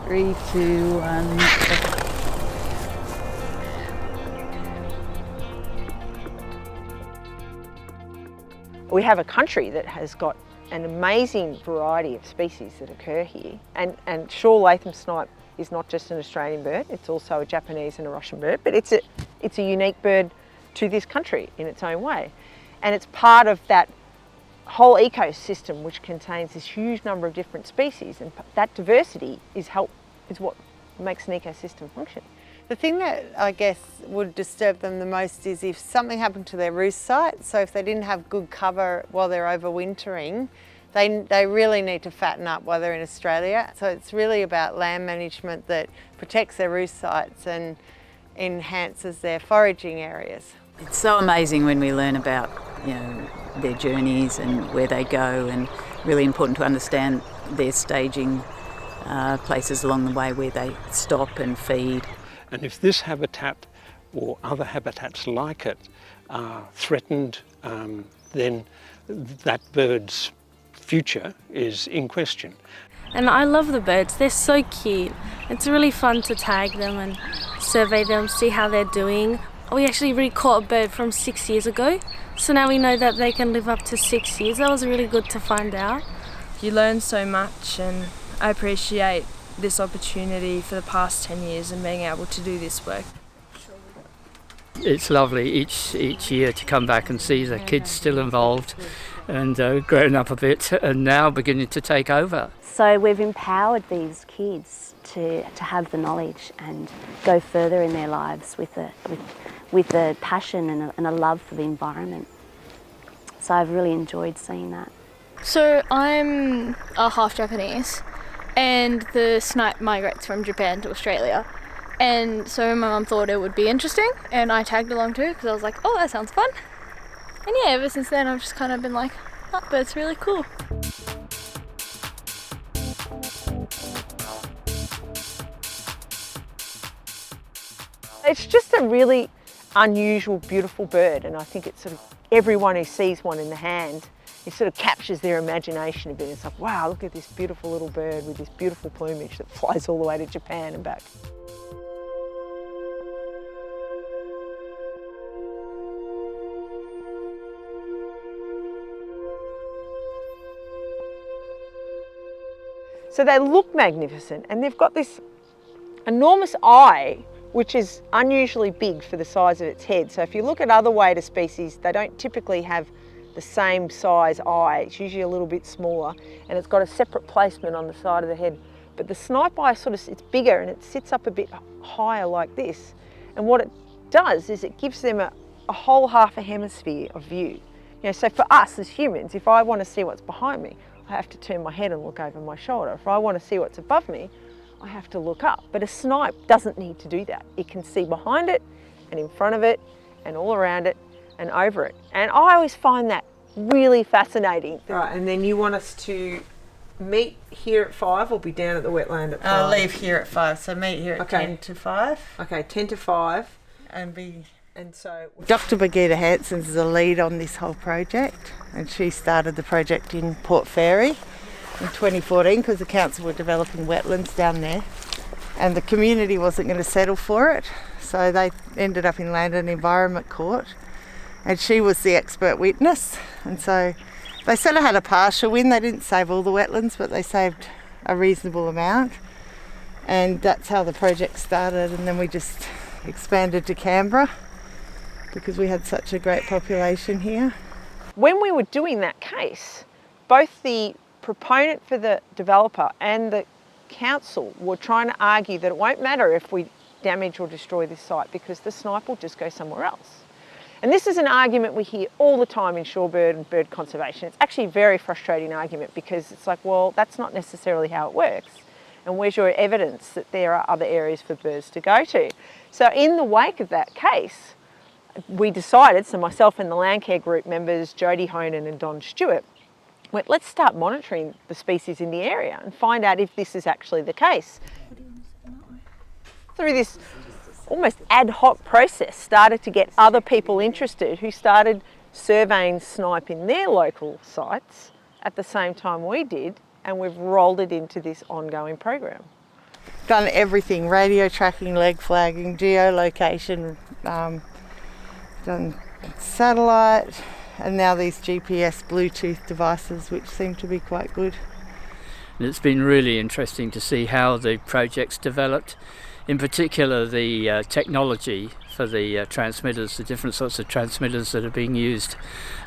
3, 2, 1. We have a country that has got an amazing variety of species that occur here. And sure, Latham snipe is not just an Australian bird, it's also a Japanese and a Russian bird, but it's a unique bird to this country in its own way. And it's part of that whole ecosystem which contains this huge number of different species, and that diversity is what makes an ecosystem function. The thing that I guess would disturb them the most is if something happened to their roost site. So if they didn't have good cover while they're overwintering, they really need to fatten up while they're in Australia. So it's really about land management that protects their roost sites and enhances their foraging areas. It's so amazing when we learn about, their journeys and where they go, and really important to understand their staging places along the way where they stop and feed. And if this habitat or other habitats like it are threatened, then that bird's future is in question. And I love the birds, they're so cute. It's really fun to tag them and survey them, see how they're doing. We actually recaught a bird from 6 years ago, so now we know that they can live up to 6 years. That was really good to find out. You learn so much, and I appreciate this opportunity for the past 10 years and being able to do this work. It's lovely each year to come back and see the kids still involved and growing up a bit and now beginning to take over. So we've empowered these kids to have the knowledge and go further in their lives with a passion and a love for the environment. So I've really enjoyed seeing that. So I'm half Japanese, and the snipe migrates from Japan to Australia. And so my mum thought it would be interesting, and I tagged along too because I was like, oh, that sounds fun. And yeah, ever since then I've just kind of been like, that bird's really cool. It's just a really unusual, beautiful bird, and I think it's sort of everyone who sees one in the hand, it sort of captures their imagination a bit. It's like, wow, look at this beautiful little bird with this beautiful plumage that flies all the way to Japan and back. So they look magnificent, and they've got this enormous eye which is unusually big for the size of its head. So if you look at other wader species, they don't typically have the same size eye. It's usually a little bit smaller, and it's got a separate placement on the side of the head. But the snipe eye it's bigger, and it sits up a bit higher like this. And what it does is it gives them a whole half a hemisphere of view. So for us as humans, if I want to see what's behind me, I have to turn my head and look over my shoulder. If I want to see what's above me, I have to look up. But a snipe doesn't need to do that. It can see behind it and in front of it and all around it and over it. And I always find that really fascinating. Right, and then you want us to meet here at 5 or be down at the wetland at 5? I'll leave here at 5, so meet here at 10 to 5. Okay, 10 to 5. And so Dr. Birgitta Hanson's the lead on this whole project, and she started the project in Port Fairy in 2014 because the council were developing wetlands down there, and the community wasn't going to settle for it, so they ended up in Land and Environment Court, and she was the expert witness. And so they sort of had a partial win. They didn't save all the wetlands, but they saved a reasonable amount, and that's how the project started. And then we just expanded to Canberra because we had such a great population here. When we were doing that case, both the proponent for the developer and the council were trying to argue that it won't matter if we damage or destroy this site because the snipe will just go somewhere else. And this is an argument we hear all the time in shorebird and bird conservation. It's actually a very frustrating argument because it's like, well, that's not necessarily how it works. And where's your evidence that there are other areas for birds to go to? So in the wake of that case, we decided, so myself and the Landcare group members, Jodie Honan and Don Stewart, went, let's start monitoring the species in the area and find out if this is actually the case. Through this almost ad hoc process, started to get other people interested who started surveying snipe in their local sites at the same time we did, and we've rolled it into this ongoing program. done everything, radio tracking, leg flagging, geolocation, done satellite, and now these GPS Bluetooth devices, which seem to be quite good. And it's been really interesting to see how the project's developed, in particular the technology for the transmitters, the different sorts of transmitters that are being used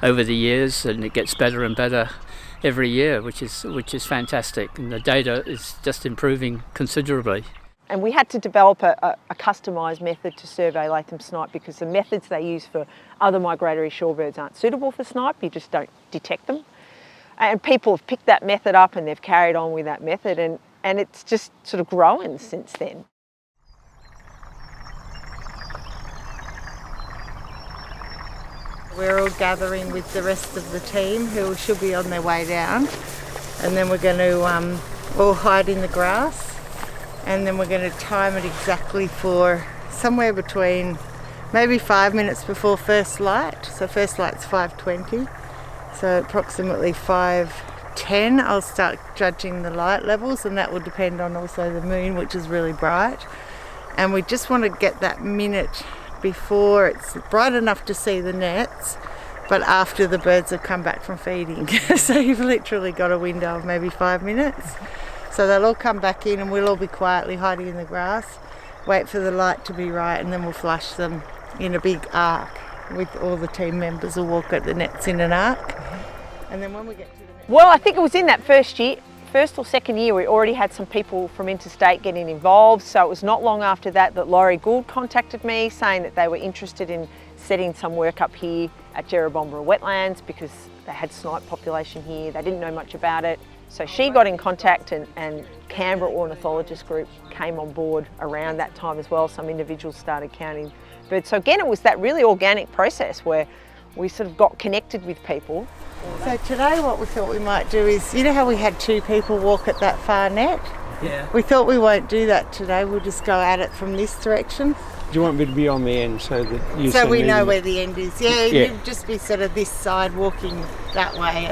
over the years, and it gets better and better every year, which is fantastic, and the data is just improving considerably. And we had to develop a customised method to survey Latham snipe because the methods they use for other migratory shorebirds aren't suitable for snipe, you just don't detect them. And people have picked that method up and they've carried on with that method, and it's just sort of grown since then. We're all gathering with the rest of the team who should be on their way down, and then we're going to all hide in the grass, and then we're going to time it exactly for somewhere between maybe 5 minutes before first light. So first light's 5:20, so approximately 5:10 I'll start judging the light levels, and that will depend on also the moon, which is really bright, and we just want to get that minute before it's bright enough to see the nets, but after the birds have come back from feeding. So you've literally got a window of maybe 5 minutes. So they'll all come back in and we'll all be quietly hiding in the grass, wait for the light to be right, and then we'll flash them in a big arc. With all the team members will walk at the nets in an arc. And then when we get to the nets... Well, I think it was in that first or second year, we already had some people from interstate getting involved. So it was not long after that Laurie Gould contacted me saying that they were interested in setting some work up here at Jerrabomberra Wetlands because they had snipe population here. They didn't know much about it. So she got in contact, and Canberra ornithologist group came on board around that time as well. Some individuals started counting birds. So again, it was that really organic process where we sort of got connected with people. So today what we thought we might do is, you know how we had 2 people walk at that far net? Yeah. We thought we won't do that today, we'll just go at it from this direction. Do you want me to be on the end so that you so see we me? know where the end is? Yeah, you'd just be sort of this side walking that way.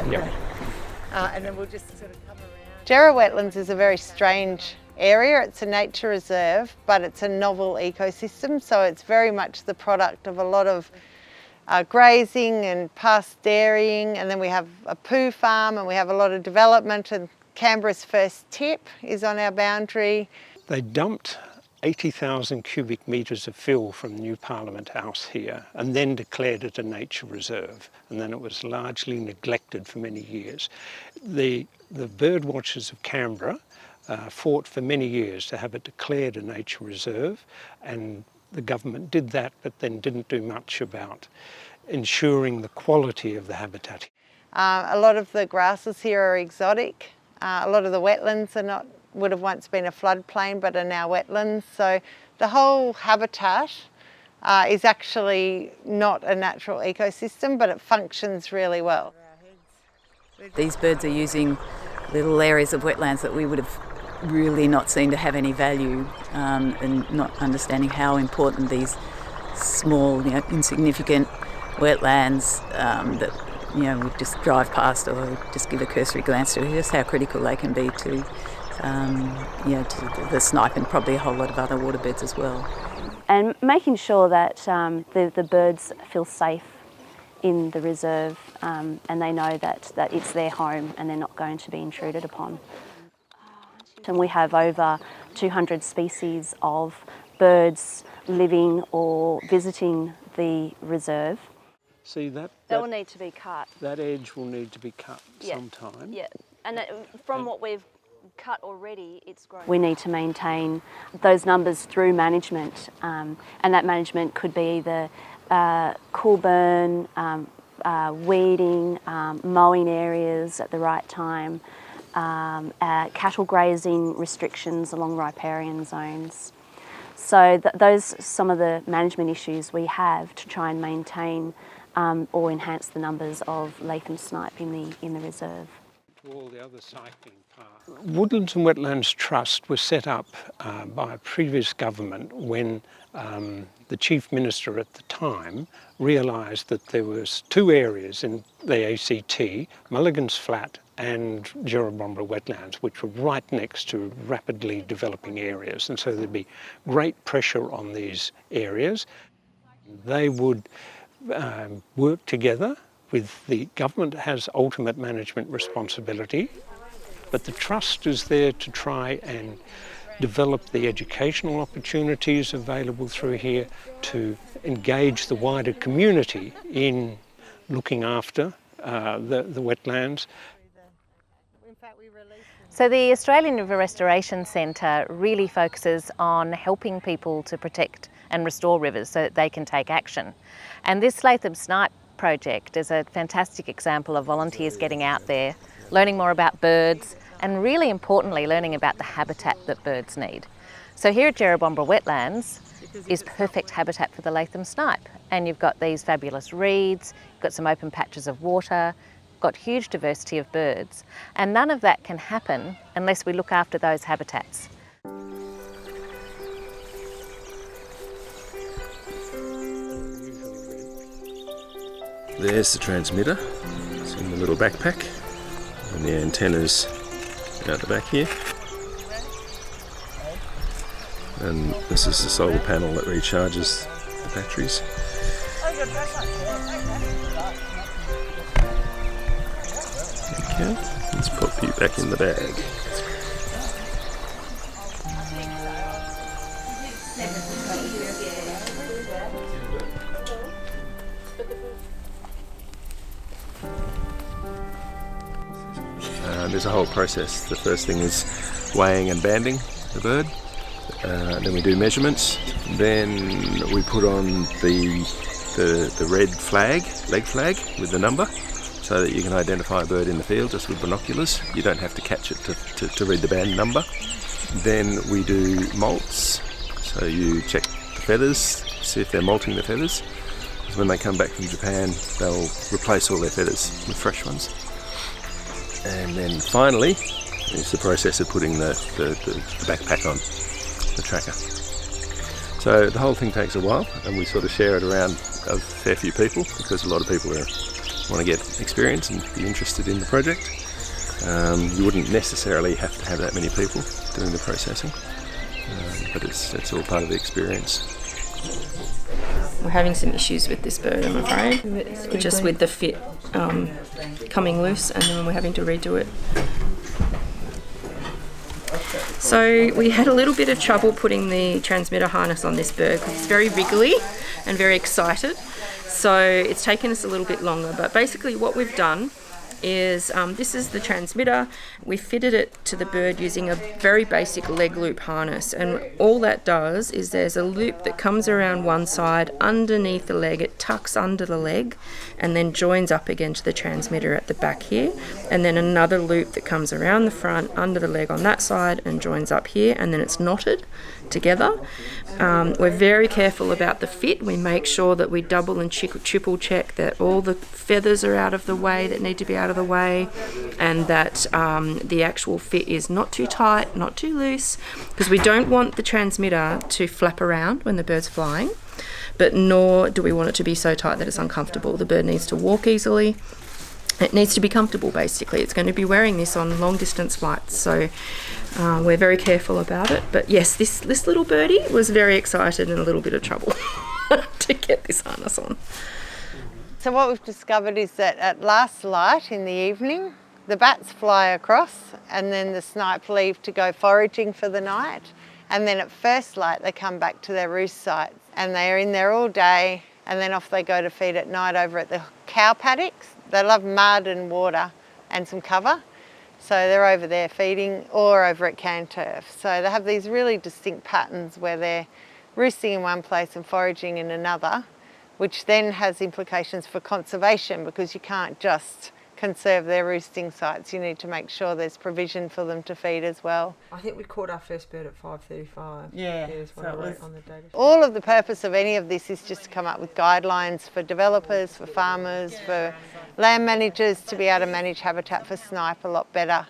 And then we'll just sort of come around. Jerrabomberra Wetlands is a very strange area. It's a nature reserve, but it's a novel ecosystem, so it's very much the product of a lot of grazing and past dairying, and then we have a poo farm and we have a lot of development, and Canberra's first tip is on our boundary. They dumped 80,000 cubic metres of fill from the new Parliament House here and then declared it a nature reserve, and then it was largely neglected for many years. The bird watchers of Canberra fought for many years to have it declared a nature reserve, and the government did that but then didn't do much about ensuring the quality of the habitat. A lot of the grasses here are exotic. A lot of the wetlands would have once been a floodplain but are now wetlands. So the whole habitat is actually not a natural ecosystem, but it functions really well. These birds are using little areas of wetlands that we would have really not seen to have any value, and not understanding how important these small, insignificant wetlands that we just drive past or just give a cursory glance to, just how critical they can be to the snipe and probably a whole lot of other water birds as well. And making sure that the birds feel safe in the reserve, and they know that it's their home and they're not going to be intruded upon. And we have over 200 species of birds living or visiting the reserve. See that will need to be cut. That edge will need to be cut sometime. Yeah, and from what we've cut already, it's grown. We need to maintain those numbers through management, and that management could be either cool burn, weeding, mowing areas at the right time, cattle grazing restrictions along riparian zones. So those are some of the management issues we have to try and maintain or enhance the numbers of Latham snipe in the reserve. All the other cycling paths. Woodlands and Wetlands Trust was set up by a previous government when the Chief Minister at the time realised that there was 2 areas in the ACT, Mulligan's Flat and Jerrabomberra Wetlands, which were right next to rapidly developing areas. And so there'd be great pressure on these areas. They would work together with the government has ultimate management responsibility, but the trust is there to try and develop the educational opportunities available through here to engage the wider community in looking after the wetlands. So the Australian River Restoration Centre really focuses on helping people to protect and restore rivers so that they can take action. And this Latham Snipe project is a fantastic example of volunteers getting out there, learning more about birds, and really importantly learning about the habitat that birds need. So here at Jerrabomberra Wetlands is perfect habitat for the Latham snipe, and you've got these fabulous reeds, you've got some open patches of water, got huge diversity of birds, and none of that can happen unless we look after those habitats. There's the transmitter, it's in the little backpack, and the antenna's out the back here. And this is the solar panel that recharges the batteries. Okay, let's pop you back in the bag. There's a whole process. The first thing is weighing and banding the bird. Then we do measurements. Then we put on the red flag, leg flag, with the number, so that you can identify a bird in the field just with binoculars. You don't have to catch it to read the band number. Then we do molts. So you check the feathers, see if they're molting the feathers. Because when they come back from Japan, they'll replace all their feathers with fresh ones. And then finally is the process of putting the backpack on, the tracker. So the whole thing takes a while, and we sort of share it around a fair few people because a lot of people want to get experience and be interested in the project. You wouldn't necessarily have to have that many people doing the processing, but it's all part of the experience. We're having some issues with this bird, I'm afraid, just with the fit coming loose, and then we're having to redo it. So we had a little bit of trouble putting the transmitter harness on this bird because it's very wriggly and very excited. So it's taken us a little bit longer, but basically what we've done is this is the transmitter. We fitted it to the bird using a very basic leg loop harness, and all that does is there's a loop that comes around one side underneath the leg, it tucks under the leg and then joins up again to the transmitter at the back here, and then another loop that comes around the front under the leg on that side and joins up here, and then it's knotted together. We're very careful about the fit. We make sure that we double and triple check that all the feathers are out of the way that need to be out of the way, and that the actual fit is not too tight, not too loose, because we don't want the transmitter to flap around when the bird's flying, but nor do we want it to be so tight that it's uncomfortable. The bird needs to walk easily. It needs to be comfortable, basically. It's going to be wearing this on long distance flights, so we're very careful about it. But yes, this little birdie was very excited and a little bit of trouble to get this harness on. So what we've discovered is that at last light in the evening, the bats fly across, and then the snipe leave to go foraging for the night. And then at first light, they come back to their roost sites, and they're in there all day, and then off they go to feed at night over at the cow paddocks. They love mud and water and some cover, so they're over there feeding, or over at can turf. So they have these really distinct patterns where they're roosting in one place and foraging in another, which then has implications for conservation, because you can't just conserve their roosting sites. You need to make sure there's provision for them to feed as well. I think we caught our first bird at 5:35. Yeah, Here's what I wrote on the data. All of the purpose of any of this is just to come up with guidelines for developers, for farmers, for land managers to be able to manage habitat for snipe a lot better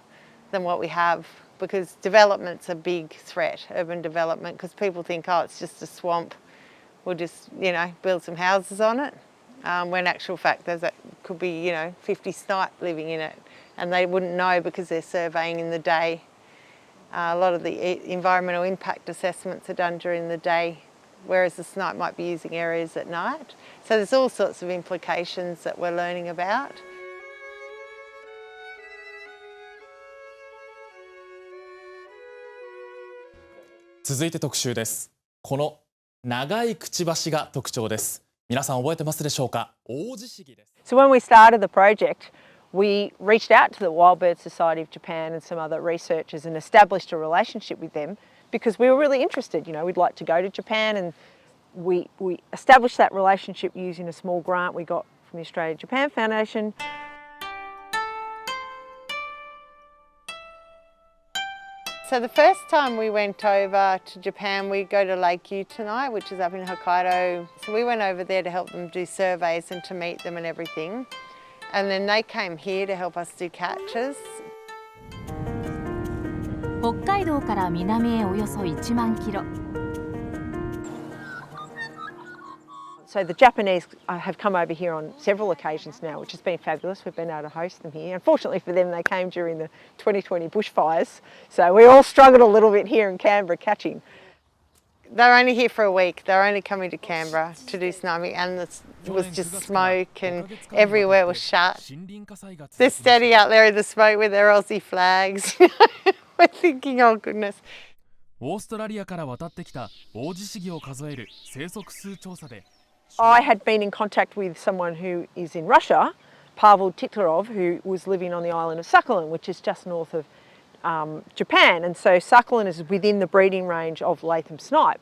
than what we have, because development's a big threat, urban development, because people think, oh, it's just a swamp, we'll just, build some houses on it, when in actual fact could be, 50 snipe living in it, and they wouldn't know because they're surveying in the day. A lot of the environmental impact assessments are done during the day, whereas the snipe might be using areas at night. So there's all sorts of implications that we're learning about. 続いて特集です。この長いくちばしが特徴です。皆さん覚えてますでしょうか？オオジシギです。 So when we started the project, we reached out to the Wild Bird Society of Japan and some other researchers and established a relationship with them because we were really interested. You know, we'd like to go to Japan, and we established that relationship using a small grant we got from the Australia-Japan Foundation. So the first time we went over to Japan, we go to Lake Utenai, which is up in Hokkaido. So we went over there to help them do surveys and to meet them and everything. And then they came here to help us do catches. 北海道から南へおよそ1万キロ。 So the Japanese have come over here on several occasions now, which has been fabulous. We've been able to host them here. Unfortunately for them, they came during the 2020 bushfires. So we all struggled a little bit here in Canberra catching. They're only here for a week. They're only coming to Canberra to do sniping, and it was just smoke and everywhere was shut. They're standing out there in the smoke with their Aussie flags. We're thinking, oh goodness. オーストラリアから渡ってきたオオジシギを数える生息数調査で I had been in contact with someone who is in Russia, Pavel Titarov, who was living on the island of Sakhalin, which is just north of Japan. And so Sakhalin is within the breeding range of Latham snipe.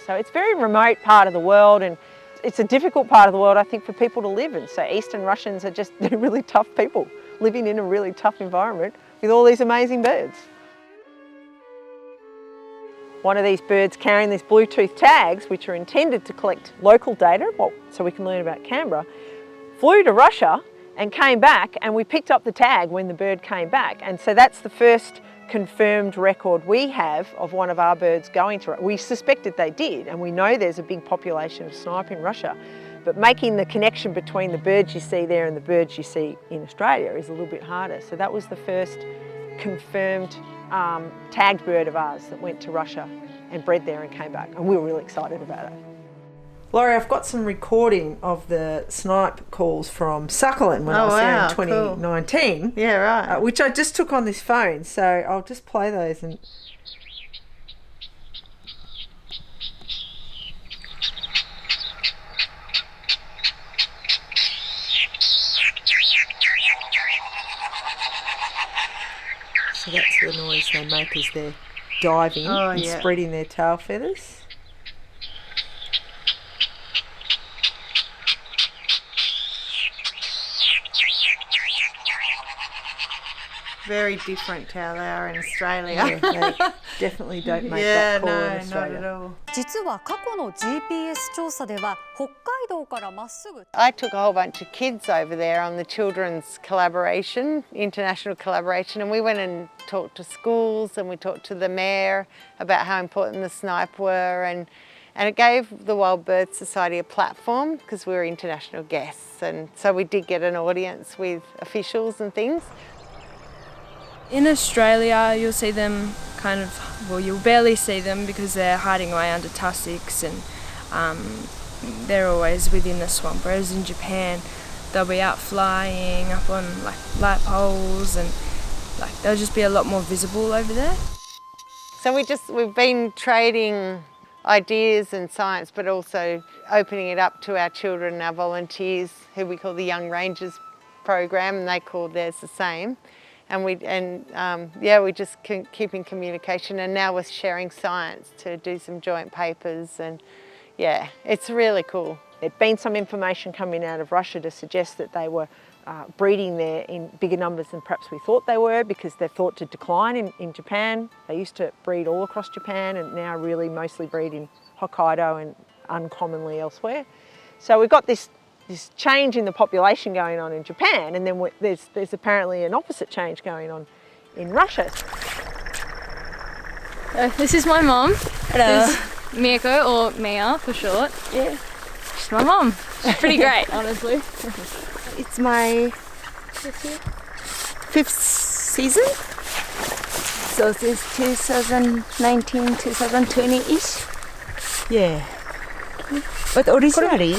So it's a very remote part of the world, and it's a difficult part of the world, I think, for people to live in. So Eastern Russians are just they're really tough people living in a really tough environment with all these amazing birds. One of these birds carrying these Bluetooth tags, which are intended to collect local data, so we can learn about Canberra, flew to Russia and came back, and we picked up the tag when the bird came back. And so that's the first confirmed record we have of one of our birds going to Russia. We suspected they did, and we know there's a big population of snipe in Russia, but making the connection between the birds you see there and the birds you see in Australia is a little bit harder. So that was the first confirmed tagged bird of ours that went to Russia and bred there and came back, and we were really excited about it. Laurie, I've got some recording of the snipe calls from Sakhalin when I was there in 2019. Cool. Yeah, right. Which I just took on this phone, so I'll just play those. And so that's the noise they make as they're diving and spreading their tail feathers. Very different to how they are in Australia. Yeah, they definitely don't make that call in Australia. Not at all. 実は過去の GPS 調査では北海道からまっすぐ I took a whole bunch of kids over there on the children's collaboration, international collaboration, and we went and talked to schools and we talked to the mayor about how important the snipe were, and it gave the Wild Bird Society a platform because we were international guests, and so we did get an audience with officials and things. In Australia, you'll see them you'll barely see them because they're hiding away under tussocks, and they're always within the swamp, whereas in Japan, they'll be out flying up on light poles, and they'll just be a lot more visible over there. So we've been trading ideas and science, but also opening it up to our children and our volunteers, who we call the Young Rangers program, and they call theirs the same. And we just keep in communication, and now we're sharing science to do some joint papers, and yeah, it's really cool. There'd been some information coming out of Russia to suggest that they were breeding there in bigger numbers than perhaps we thought they were, because they're thought to decline in Japan. They used to breed all across Japan and now really mostly breed in Hokkaido and uncommonly elsewhere. So we've got this change in the population going on in Japan, and then there's apparently an opposite change going on in Russia. This is my mum. Hello. This is Miyako, or Mia for short. Yeah. She's my mum. She's pretty great, honestly. It's my 5th season. So since 2019, 2020-ish. Yeah. But originally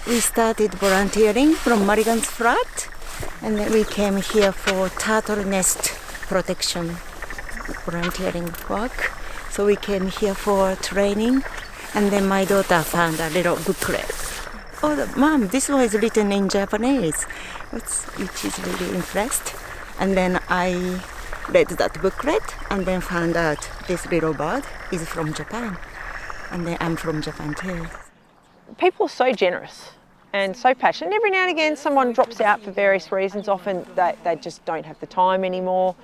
we started volunteering from Mulligan's Flat, and then we came here for turtle nest protection volunteering work. So we came here for training, and then my daughter found a little booklet. Oh, Mom, this one is written in Japanese, which is really impressed. And then I read that booklet and then found out this little bird is from Japan. And then I'm from Japan too. People are so generous and so passionate. Every now and again someone drops out for various reasons. Often they just don't have the time anymore.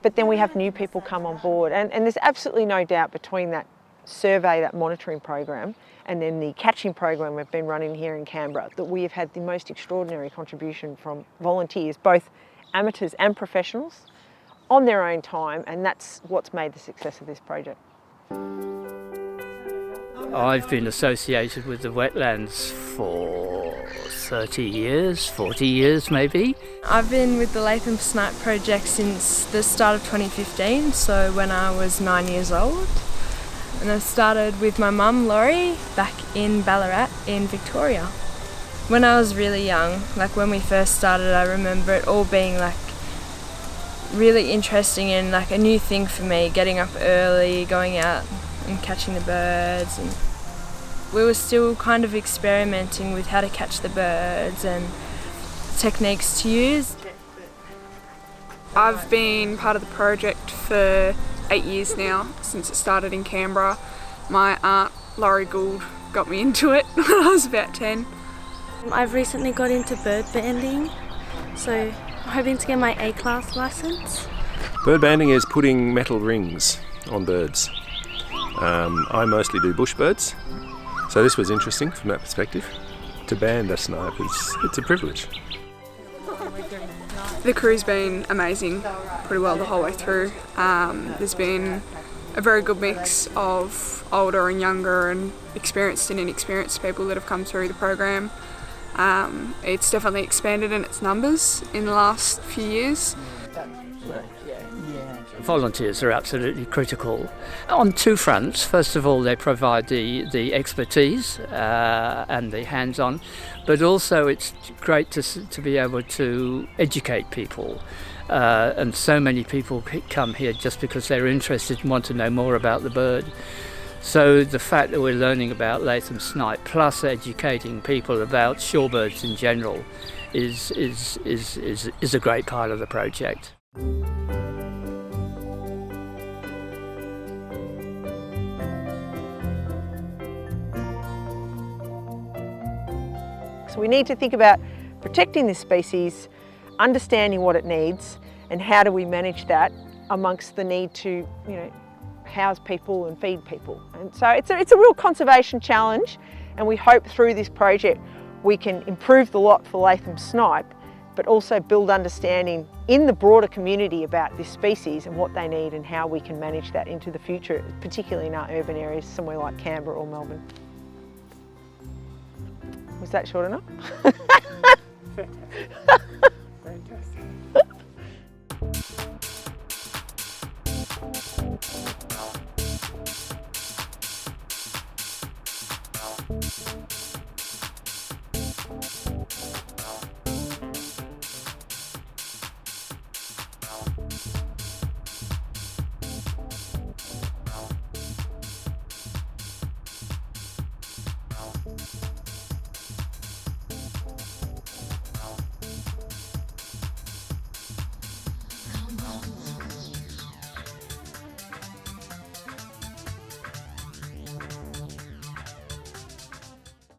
But then we have new people come on board. And there's absolutely no doubt between that survey, that monitoring program, and then the catching program we've been running here in Canberra, that we have had the most extraordinary contribution from volunteers, both amateurs and professionals, on their own time, and that's what's made the success of this project. I've been associated with the wetlands for 30 years, 40 years maybe. I've been with the Latham Snipe project since the start of 2015, so when I was 9 years old. And I started with my mum, Laurie, back in Ballarat in Victoria. When I was really young, like when we first started, I remember it all being like really interesting and like a new thing for me, getting up early, going out and catching the birds. And we were still kind of experimenting with how to catch the birds and techniques to use. I've been part of the project for 8 years now, since it started in Canberra. My aunt, Laurie Gould, got me into it when I was about 10. I've recently got into bird banding, so I'm hoping to get my A-class licence. Bird banding is putting metal rings on birds. I mostly do bush birds, so this was interesting from that perspective. To band a snipe, it's a privilege. The crew's been amazing pretty well the whole way through. There's been a very good mix of older and younger and experienced and inexperienced people that have come through the program. It's definitely expanded in its numbers in the last few years. Volunteers are absolutely critical on two fronts. First of all, they provide the expertise and the hands-on, but also it's great to be able to educate people. And so many people come here just because they're interested and want to know more about the bird. So the fact that we're learning about Latham snipe plus educating people about shorebirds in general is a great part of the project. So we need to think about protecting this species, understanding what it needs, and how do we manage that amongst the need to, house people and feed people. And so it's a real conservation challenge, and we hope through this project we can improve the lot for Latham snipe, but also build understanding in the broader community about this species and what they need and how we can manage that into the future, particularly in our urban areas, somewhere like Canberra or Melbourne. Was that short enough? Fantastic.